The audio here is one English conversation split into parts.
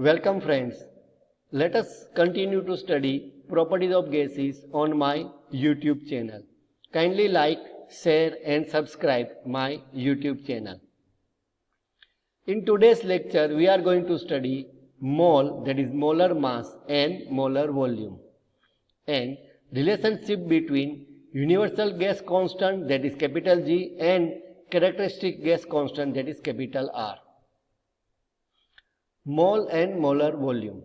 Welcome friends. Let us continue to study properties of gases on my YouTube channel. Kindly like, share and subscribe my YouTube channel. In today's lecture we are going to study mole, that is molar mass, and molar volume, and relationship between universal gas constant, that is capital G, and characteristic gas constant, that is capital R. Mole and molar volume.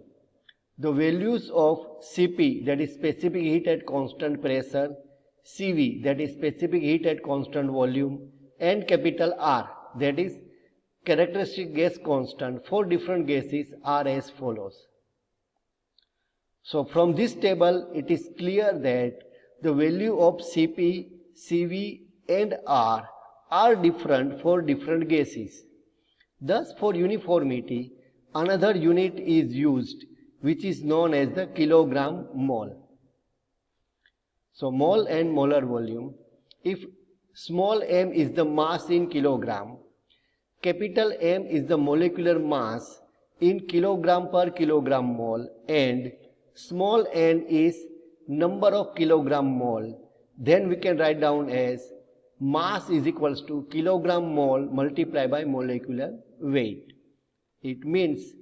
The values of Cp, that is specific heat at constant pressure, Cv, that is specific heat at constant volume, and capital R, that is characteristic gas constant for different gases, are as follows. So from this table it is clear that the value of Cp, Cv and R are different for different gases. Thus for uniformity another unit is used, which is known as the kilogram mole. So mole and molar volume. If small m is the mass in kilogram, capital M is the molecular mass in kilogram per kilogram mole, and small n is number of kilogram mole, then we can write down as mass is equals to kilogram mole multiplied by molecular weight. It means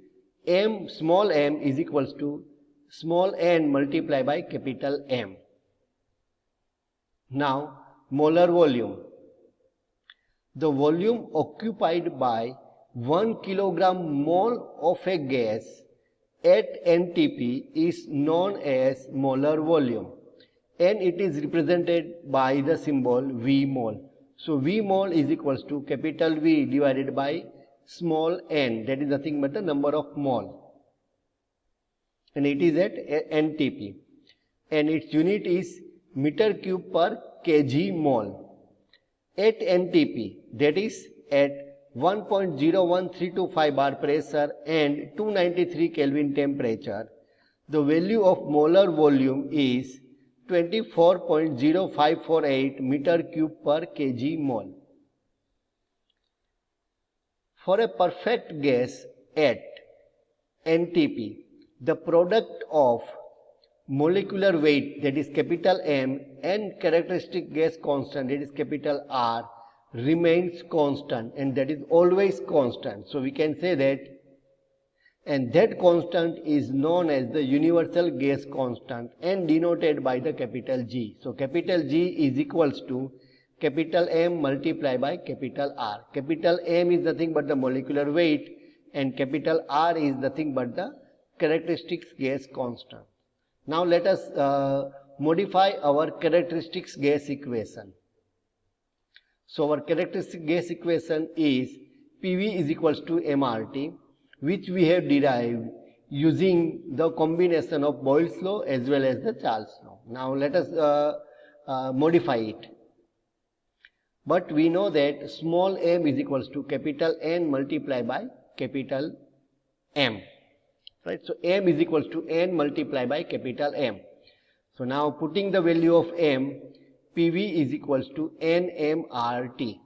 m, small m is equals to small n multiplied by capital M. Now molar volume. The volume occupied by 1 kilogram mole of a gas at NTP is known as molar volume, and it is represented by the symbol V mole. So V mole is equals to capital V divided by small n, that is nothing but the number of mole, and it is at NTP, and its unit is meter cube per kg mole. At NTP, that is at 1.01325 bar pressure and 293 Kelvin temperature, the value of molar volume is 24.0548 meter cube per kg mole. For a perfect gas at NTP, the product of molecular weight, that is capital M, and characteristic gas constant, that is capital R, remains constant, and that is always constant. So we can say that, and that constant is known as the universal gas constant and denoted by the capital G. So capital G is equals to capital M multiplied by capital R. Capital M is nothing but the molecular weight, and capital R is nothing but the characteristics gas constant. Now let us modify our characteristics gas equation. So our characteristic gas equation is PV is equals to MRT, which we have derived using the combination of Boyle's law as well as the Charles law. Now let us modify it. But we know that small m is equals to capital N multiplied by capital M. Right? So m is equals to n multiplied by capital M. So now putting the value of m, PV is equals to NMRT.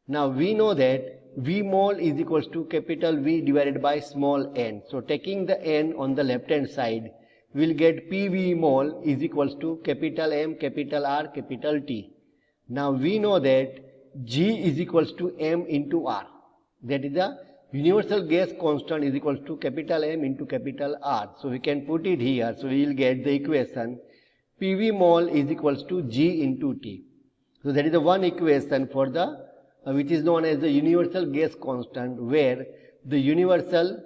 Now we know that V mole is equals to capital V divided by small n. So taking the n on the left hand side, we will get PV mole is equals to capital M, capital R, capital T. Now we know that G is equals to M into R. That is the universal gas constant is equals to capital M into capital R. So we can put it here. So we will get the equation PV mole is equals to G into T. So that is the one equation for the which is known as the universal gas constant, where the universal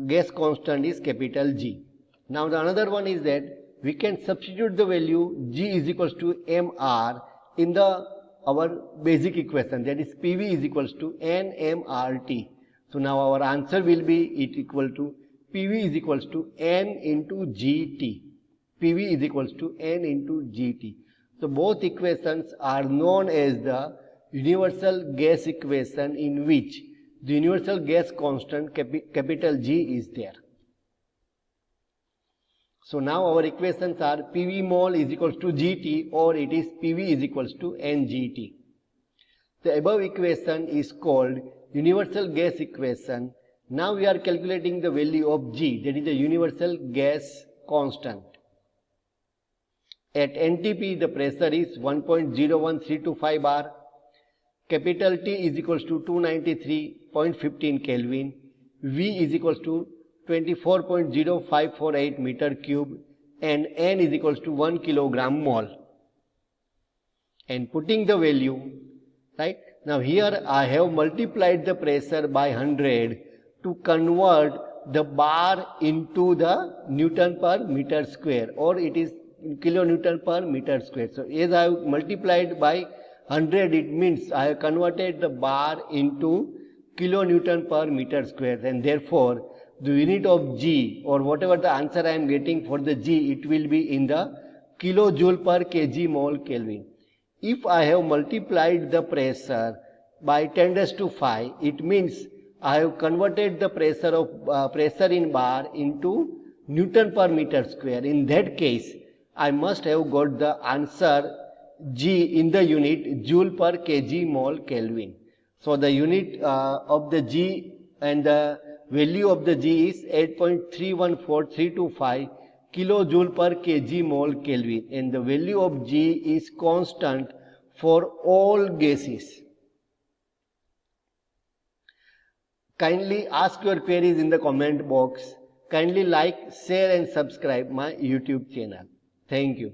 gas constant is capital G. Now the another one is that we can substitute the value G is equals to MR in the our basic equation, that is PV is equals to NMRT. So now our answer will be it equal to PV is equals to N into GT. PV is equals to N into GT. So both equations are known as the universal gas equation, in which the universal gas constant capital G is there. So now our equations are PV mole is equals to GT, or it is PV is equals to NGT. The above equation is called universal gas equation. Now we are calculating the value of G, that is the universal gas constant. At NTP the pressure is 1.01325 bar, capital T is equals to 293.15 Kelvin, V is equals to 24.0548 meter cube, and N is equals to 1 kilogram mole. And putting the value, right, now here I have multiplied the pressure by 100 to convert the bar into the Newton per meter square, or it is kilonewton per meter square. So as I have multiplied by 100, it means I have converted the bar into kilonewton per meter square, and therefore the unit of G, or whatever the answer I am getting for the G, it will be in the kilojoule per kg mole Kelvin. If I have multiplied the pressure by 10⁵, it means I have converted the pressure of pressure in bar into Newton per meter square. In that case, I must have got the answer G in the unit joule per kg mole Kelvin. So the unit of the G and the value of the G is 8.314325 kilojoule per kg mole Kelvin, and the value of G is constant for all gases. Kindly ask your queries in the comment box. Kindly like, share and subscribe my YouTube channel. Thank you.